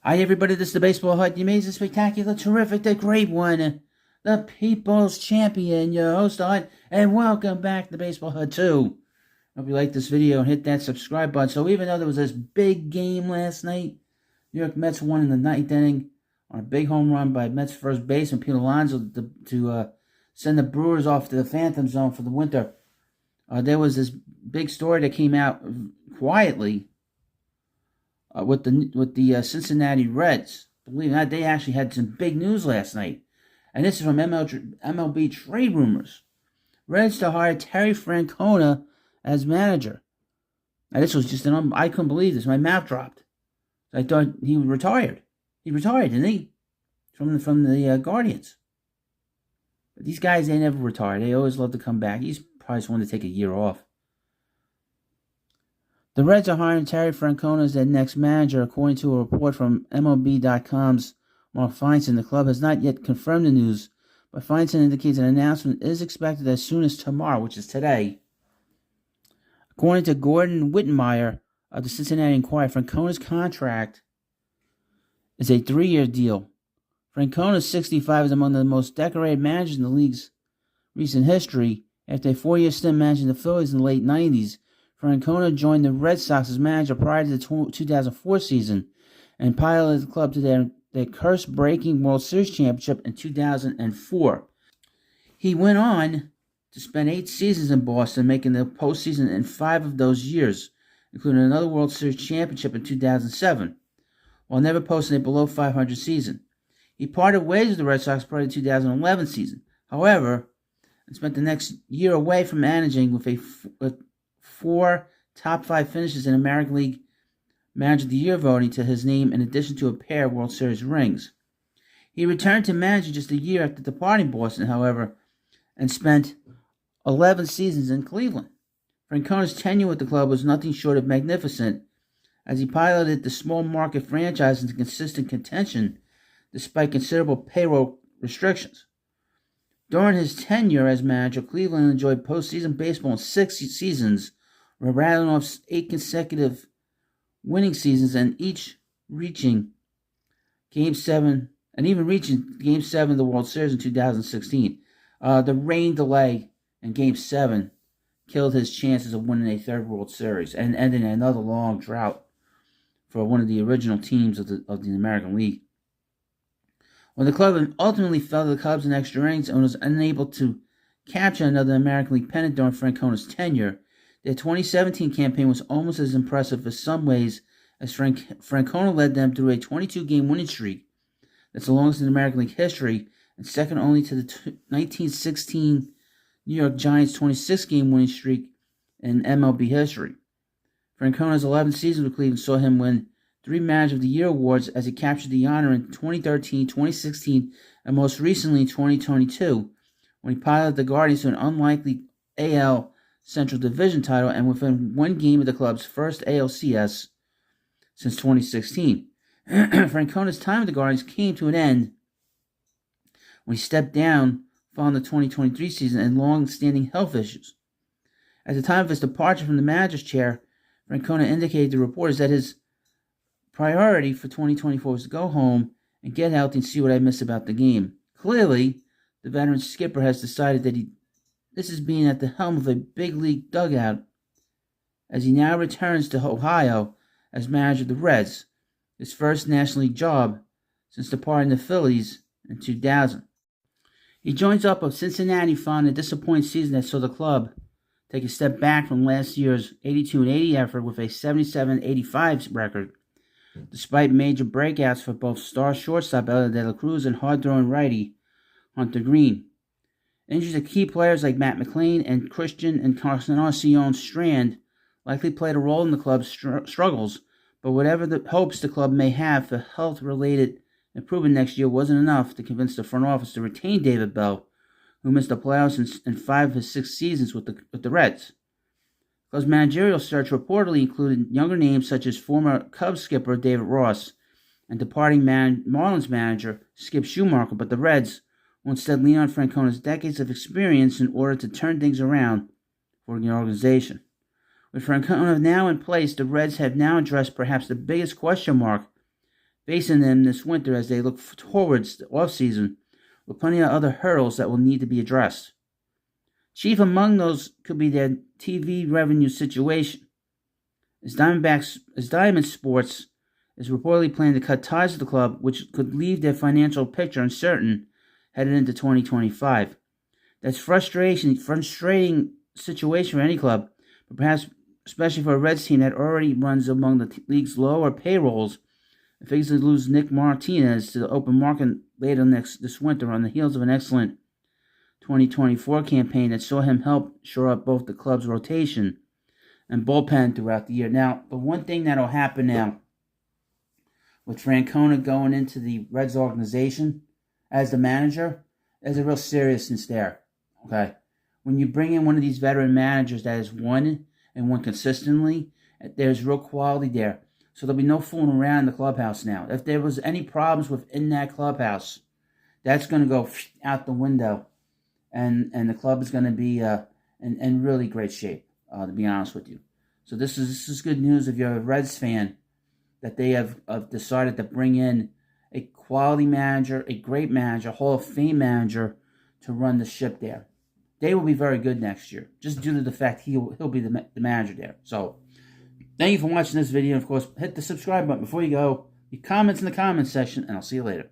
Hi, everybody. This is the Baseball Hut, the amazing, spectacular, terrific, the great one, the People's Champion, your host, Hut, and welcome back to the Baseball Hut 2. Hope you like this video and hit that subscribe button. So, even though there was this big game last night, New York Mets won in the ninth inning on a big home run by Mets first baseman Pete Alonso to send the Brewers off to the Phantom Zone for the winter. There was this big story that came out quietly. With the Cincinnati Reds. Believe it or not, they actually had some big news last night. And this is from MLB trade rumors. Reds to hire Terry Francona as manager. Now this was just I couldn't believe this. My mouth dropped. I thought he retired. He retired, didn't he? From the Guardians. But these guys, they never retire. They always love to come back. He's probably just wanted to take a year off. The Reds are hiring Terry Francona as their next manager, according to a report from MLB.com's Mark Feinstein. The club has not yet confirmed the news, but Feinstein indicates an announcement is expected as soon as tomorrow, which is today. According to Gordon Wittenmeyer of the Cincinnati Enquirer, Francona's contract is a 3-year deal. Francona, 65, is among the most decorated managers in the league's recent history. After a 4-year stint managing the Phillies in the late 90s, Francona joined the Red Sox as manager prior to the 2004 season and piloted the club to their curse-breaking World Series championship in 2004. He went on to spend 8 seasons in Boston, making the postseason in 5 of those years, including another World Series championship in 2007, while never posting a below .500 season. He parted ways with the Red Sox prior to the 2011 season, however, and spent the next year away from managing with 4 top 5 finishes in American League Manager of the Year voting to his name, in addition to a pair of World Series rings. He returned to managing just a year after departing Boston, however, and spent 11 seasons in Cleveland. Francona's tenure with the club was nothing short of magnificent, as he piloted the small market franchise into consistent contention despite considerable payroll restrictions. During his tenure as manager, Cleveland enjoyed postseason baseball in 6 seasons, rattling off 8 consecutive winning seasons, and reaching Game 7 of the World Series in 2016. The rain delay in Game 7 killed his chances of winning a third World Series and ending another long drought for one of the original teams of the American League. When the club ultimately fell to the Cubs in extra innings and was unable to capture another American League pennant during Francona's tenure, their 2017 campaign was almost as impressive in some ways, as Francona led them through a 22-game winning streak that's the longest in American League history and second only to the 1916 New York Giants' 26-game winning streak in MLB history. Francona's 11 seasons with Cleveland saw him win 3 Manager of the Year awards, as he captured the honor in 2013, 2016, and most recently in 2022, when he piloted the Guardians to an unlikely AL Central Division title and within 1 game of the club's first ALCS since 2016. Francona's time with the Guardians came to an end when he stepped down following the 2023 season and long-standing health issues. At the time of his departure from the manager's chair, Francona indicated to reporters that his priority for 2024 was to go home and get healthy and see what I miss about the game. Clearly, the veteran skipper has decided that this is being at the helm of a big league dugout, as he now returns to Ohio as manager of the Reds, his first National League job since departing the Phillies in 2000. He joins up with Cincinnati following a disappointing season that saw the club take a step back from last year's 82-80 effort with a 77-85 record, despite major breakouts for both star shortstop Elliot De La Cruz and hard-throwing righty Hunter Green. Injuries to key players like Matt McLain and Christian Encarnacion Strand likely played a role in the club's struggles, but whatever the hopes the club may have for health-related improvement next year wasn't enough to convince the front office to retain David Bell, who missed the playoffs in 5 of his 6 seasons with the Reds. The club's managerial search reportedly included younger names such as former Cubs skipper David Ross and departing Marlins manager Skip Schumacher, but the Reds will instead lean on Francona's decades of experience in order to turn things around for the organization. With Francona now in place, the Reds have now addressed perhaps the biggest question mark facing them this winter as they look towards the offseason with plenty of other hurdles that will need to be addressed. Chief among those could be their TV revenue situation, as Diamond Sports is reportedly planning to cut ties with the club, which could leave their financial picture uncertain headed into 2025. That's frustrating situation for any club, but perhaps especially for a Reds team that already runs among the league's lower payrolls and faces to lose Nick Martinez to the open market later this winter on the heels of an excellent 2024 campaign that saw him help shore up both the club's rotation and bullpen throughout the year. Now, the one thing that'll happen now with Francona going into the Reds organization as the manager, there's a real seriousness there. Okay, when you bring in one of these veteran managers that has won and won consistently, there's real quality there. So there'll be no fooling around in the clubhouse now. If there was any problems within that clubhouse, that's going to go out the window, and the club is going to be in really great shape. To be honest with you, so this is good news if you're a Reds fan, that they have decided to bring in a quality manager, a great manager, Hall of Fame manager to run the ship there. They will be very good next year, just due to the fact he'll be the manager there. So, thank you for watching this video. And of course, hit the subscribe button before you go. Your comments in the comments section, and I'll see you later.